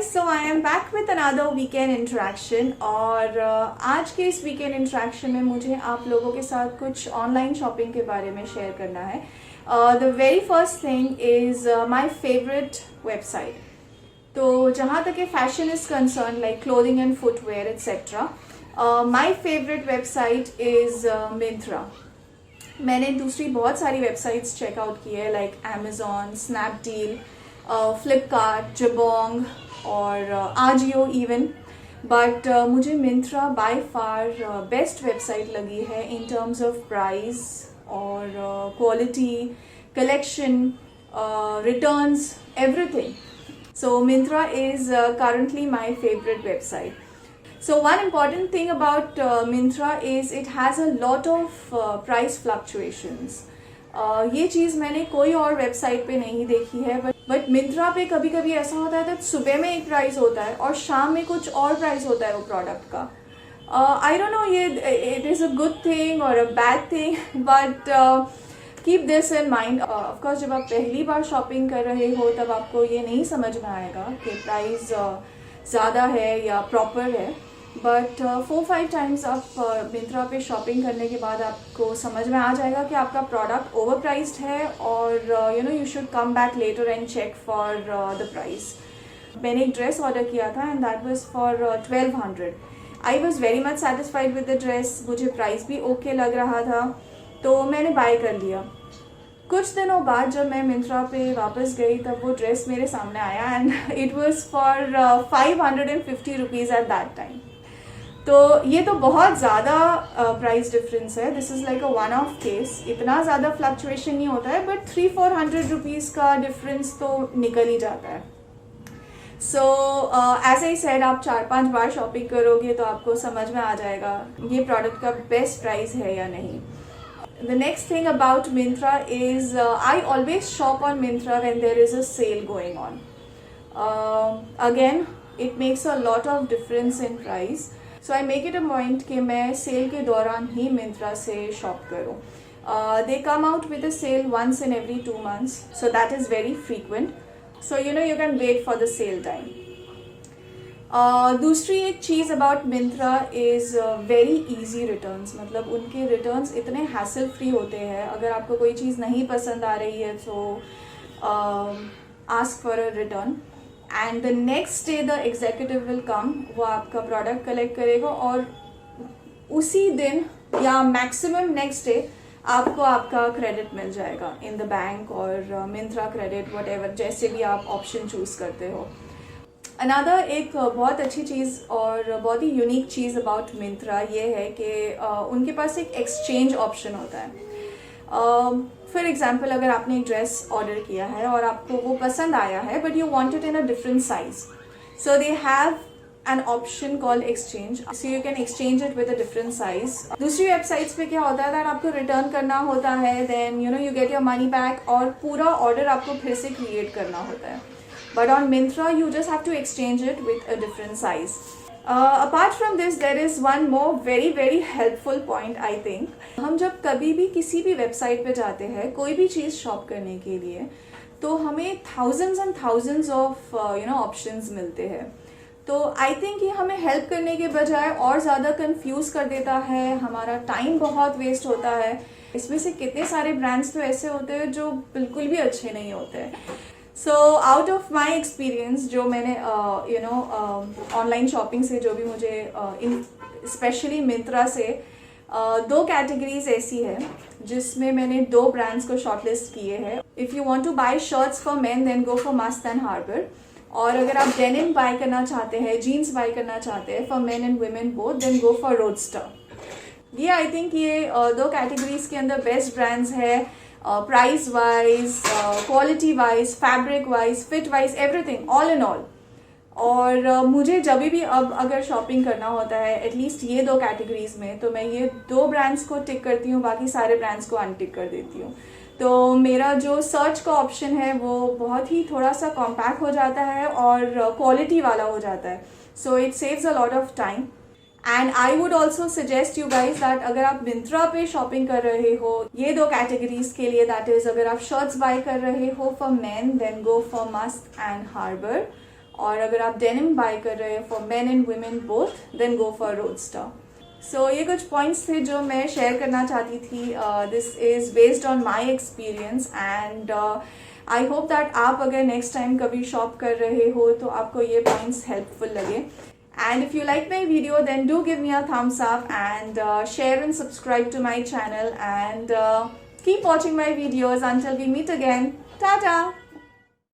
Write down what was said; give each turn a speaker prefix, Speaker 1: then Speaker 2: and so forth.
Speaker 1: guys, so I am back with another weekend interaction और आज के इस weekend interaction में मुझे आप लोगों के साथ कुछ online shopping के बारे में share करना है. The very first thing is my favorite website. तो जहाँ तक कि fashion is concerned, like clothing and footwear etc. My favorite website is Myntra. मैंने दूसरी बहुत सारी वेबसाइट्स चेकआउट की है like Amazon, Snapdeal, Flipkart, Jabong और आजियो इवन, बट मुझे Myntra by far best website लगी है इन टर्म्स ऑफ प्राइस और quality, collection, returns, everything. So Myntra is currently my favorite website. So one important thing about Myntra is it has a lot of price fluctuations. ये चीज़ मैंने कोई और website पे नहीं देखी है, बट मिंत्रा पे कभी कभी ऐसा होता है कि सुबह में एक प्राइस होता है और शाम में कुछ और प्राइस होता है वो प्रोडक्ट का. आई डोंट नो ये it is a good thing और a bad thing, but keep this in mind. Of course जब आप पहली बार शॉपिंग कर रहे हो तब आपको ये नहीं समझ में आएगा कि प्राइस ज़्यादा है या प्रॉपर है, बट 4-5 टाइम्स आप मिंत्रा पे शॉपिंग करने के बाद आपको समझ में आ जाएगा कि आपका प्रोडक्ट ओवर प्राइस्ड है और you should come back later and check for the price. मैंने एक ड्रेस ऑर्डर किया था and that was for 1200. I was very much satisfied with the dress. मुझे प्राइस भी ओके लग रहा था तो मैंने बाय कर लिया. कुछ दिनों बाद जब मैं मिंत्रा पे वापस गई तब वो ड्रेस मेरे सामने आया and it was for 550 rupees at that time. तो ये तो बहुत ज़्यादा प्राइस डिफरेंस है. This is like a one of case. इतना ज़्यादा फ्लक्चुएशन नहीं होता है, बट 300-400 रुपीज़ का डिफरेंस तो निकल ही जाता है. सो एज आई सेड, आप 4-5 बार शॉपिंग करोगे तो आपको समझ में आ जाएगा ये प्रोडक्ट का बेस्ट प्राइस है या नहीं. The next thing about Myntra is I always shop on Myntra when there is a sale going on. Again, it makes a lot of difference in price. So I make it a point कि मैं cell के दौरान ही मिंत्रा से shop करूँ. They come out with a sale once in every 2 months, so that is very frequent. So you can wait for the sale time. दूसरी एक चीज़ about Myntra is very easy returns. मतलब उनके रिटर्न्स इतने हैसल फ्री होते हैं. अगर आपको कोई चीज़ नहीं पसंद आ रही है तो ask for a return and the next day the executive will come. वो आपका प्रोडक्ट कलेक्ट करेगा और उसी दिन या मैक्सिमम नेक्स्ट डे आपको आपका क्रेडिट मिल जाएगा इन द बैंक और मिंत्रा क्रेडिट, वट जैसे भी आप ऑप्शन चूज़ करते हो. अनदर एक बहुत अच्छी चीज़ और बहुत ही यूनिक चीज़ अबाउट मिंत्रा ये है कि उनके पास एक एक्सचेंज ऑप्शन होता है. फॉर एग्जांपल, अगर आपने एक ड्रेस ऑर्डर किया है और आपको वो पसंद आया है but you want it in a different size, so they have an option called exchange. So you can exchange it with a different size. दूसरी वेबसाइट्स पे क्या होता है दैट आपको रिटर्न करना होता है, then you get your money back और पूरा ऑर्डर आपको फिर से क्रिएट करना होता है. But on Myntra, you just have to exchange it with a different size. Apart from this, there is one more very helpful point I think. हम जब कभी भी किसी भी वेबसाइट पे जाते हैं कोई भी चीज़ शॉप करने के लिए, तो हमें thousands and thousands of options मिलते हैं. तो आई थिंक ये हमें हेल्प करने के बजाय और ज़्यादा कंफ्यूज कर देता है. हमारा टाइम बहुत वेस्ट होता है. इसमें से कितने सारे ब्रांड्स तो ऐसे होते हैं जो बिल्कुल भी अच्छे नहीं होते हैं. So out of my experience, जो मैंने ऑनलाइन शॉपिंग से जो भी मुझे स्पेशली मिंत्रा से 2 कैटेगरीज ऐसी है जिसमें मैंने 2 ब्रांड्स को शॉर्टलिस्ट किए हैं. If you want to buy shirts for men then go for Mast and Harbour. और अगर आप डेनिम बाय करना चाहते हैं, जीन्स बाय करना चाहते हैं for men and women both, then go for Roadster. ये आई थिंक ये 2 कैटेगरीज के अंदर बेस्ट ब्रांड्स है. Price wise, quality wise, fabric wise, fit wise, everything all in all. और मुझे जब भी अब अगर शॉपिंग करना होता है एटलीस्ट ये 2 कैटेगरीज में, तो मैं ये 2 ब्रांड्स को टिक करती हूँ, बाकी सारे ब्रांड्स को अनटिक कर देती हूँ. तो मेरा जो सर्च का ऑप्शन है वो बहुत ही थोड़ा सा कॉम्पैक्ट हो जाता है और क्वालिटी वाला हो जाता है. So it saves a lot of time. And I would also suggest you guys that अगर आप मिंत्रा पे शॉपिंग कर रहे हो ये 2 कैटेगरीज के लिए, दैट इज अगर आप शर्ट्स बाय कर रहे हो for men then go for Mast and Harbour, और अगर आप डेनिम बाय कर रहे हैं for men and women both, then go for Roadster. So ये कुछ पॉइंट्स थे जो मैं शेयर करना चाहती थी। This is based on my experience and I hope that आप अगर नेक्स्ट टाइम कभी शॉप कर रहे हो तो आपको ये पॉइंट्स हेल्पफुल लगे। And if you like my video, then do give me a thumbs up and share and subscribe to my channel and keep watching my videos until we meet again. Tata!